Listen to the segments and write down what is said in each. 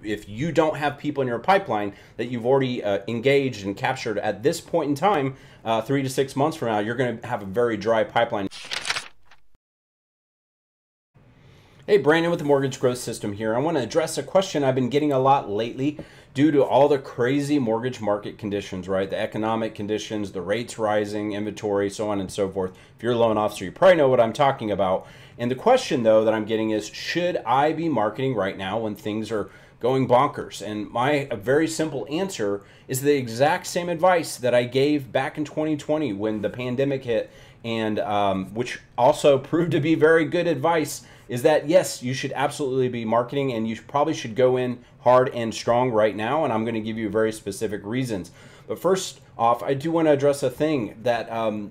if you don't have people in your pipeline that you've already engaged and captured at this point in time, 3 to 6 months from now, you're going to have a very dry pipeline. Hey, Brandon with the Mortgage Growth System here. I want to address a question I've been getting a lot lately due to all the crazy mortgage market conditions, right? The economic conditions, the rates rising, inventory, so on and so forth. If you're a loan officer, you probably know what I'm talking about. And the question, though, that I'm getting is, should I be marketing right now when things are going bonkers? And my very simple answer is the exact same advice that I gave back in 2020 when the pandemic hit, and which also proved to be very good advice, is that yes, you should absolutely be marketing, and you probably should go in hard and strong right now, and I'm going to give you very specific reasons. But first off, I do want to address a thing that,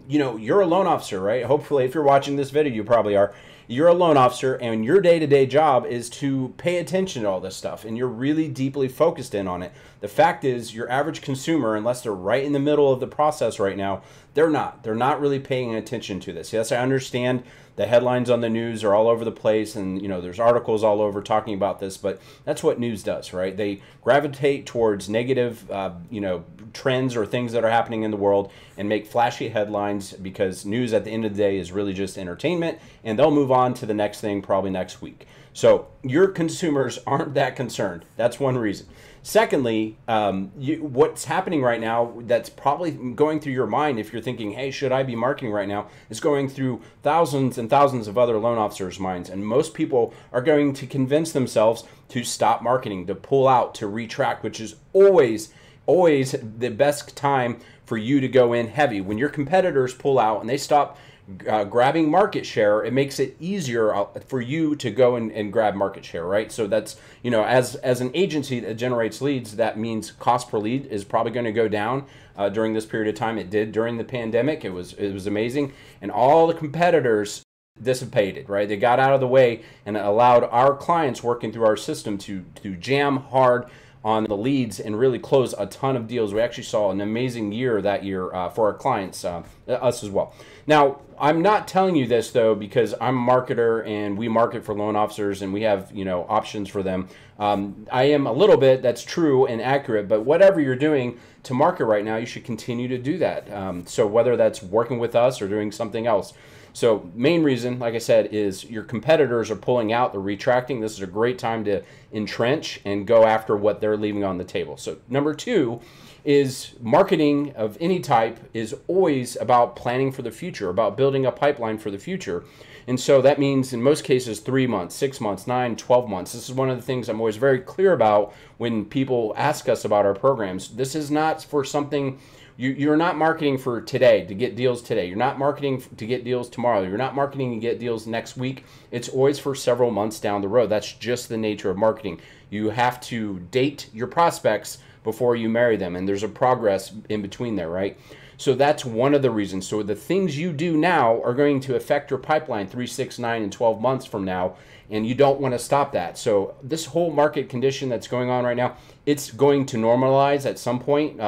you know, you're a loan officer, right? Hopefully, if you're watching this video, you probably are. You're a loan officer, and your day-to-day job is to pay attention to all this stuff, and you're really deeply focused in on it. The fact is, your average consumer, unless they're right in the middle of the process right now, they're not really paying attention to this. Yes, I understand the headlines on the news are all over the place, and you know, there's articles all over talking about this, but that's what news does, right? They gravitate towards negative you know, trends or things that are happening in the world and make flashy headlines, because news at the end of the day is really just entertainment, and they'll move on to the next thing probably next week. So your consumers aren't that concerned. That's one reason. Secondly, what's happening right now that's probably going through your mind if you're thinking, hey, should I be marketing right now, is going through thousands and thousands of other loan officers' minds. And most people are going to convince themselves to stop marketing, to pull out, to retract, which is always the best time for you to go in heavy. When your competitors pull out and they stop grabbing market share, it makes it easier for you to go and grab market share, right? So that's, you know, as an agency that generates leads, that means cost per lead is probably going to go down during this period of time. It did during the pandemic. It was amazing, and all the competitors dissipated, right? They got out of the way, and it allowed our clients working through our system to jam hard on the leads and really close a ton of deals. We actually saw an amazing year that year for our clients, us as well. Now, I'm not telling you this though because I'm a marketer and we market for loan officers and we have, you know, options for them. I am a little bit, that's true and accurate, but whatever you're doing to market right now, you should continue to do that. So whether that's working with us or doing something else. So main reason, like I said, is your competitors are pulling out, they're retracting. This is a great time to entrench and go after what they're leaving on the table. So number two is marketing of any type is always about planning for the future, about building a pipeline for the future. And so that means in most cases 3 months, 6 months, 9, 12 months. This is one of the things I'm always very clear about when people ask us about our programs. This is not for something, you're not marketing for today to get deals today. You're not marketing to get deals tomorrow. You're not marketing to get deals next week. It's always for several months down the road. That's just the nature of marketing. You have to date your prospects before you marry them, and there's a progress in between there, right? So that's one of the reasons. So the things you do now are going to affect your pipeline 3, 6, 9, and 12 months from now, and you don't want to stop that. So this whole market condition that's going on right now, it's going to normalize at some point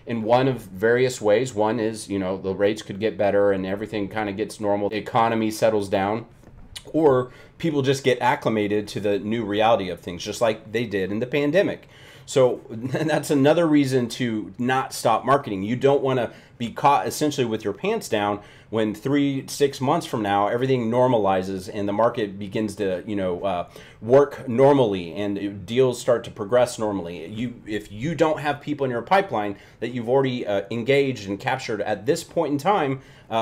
in one of various ways. One is, you know, the rates could get better and everything kind of gets normal. The economy settles down, or people just get acclimated to the new reality of things, just like they did in the pandemic. So that's another reason to not stop marketing. You don't want to be caught essentially with your pants down when 3, 6 months from now everything normalizes and the market begins to, you know, work normally and deals start to progress normally. If you don't have people in your pipeline that you've already engaged and captured at this point in time,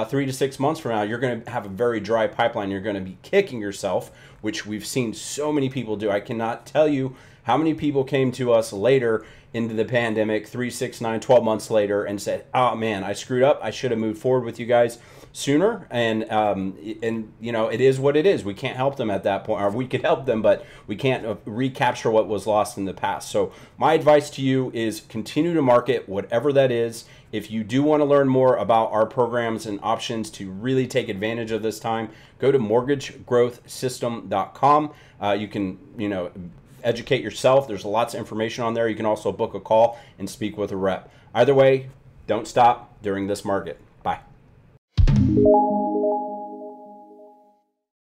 3 to 6 months from now, you're going to have a very dry pipeline. You're going to be kicking yourself, which we've seen so many people do. I cannot tell you how many people came to us later into the pandemic, 3, 6, 9, 12 months later, and said, oh man, I screwed up. I should have moved forward with you guys sooner. And you know, it is what it is. We can't help them at that point, or we could help them, but we can't recapture what was lost in the past. So my advice to you is continue to market, whatever that is. If you do want to learn more about our programs and options to really take advantage of this time, go to mortgagegrowthsystem.com. You can, you know, educate yourself. There's lots of information on there. You can also book a call and speak with a rep. Either way, don't stop during this market. Bye.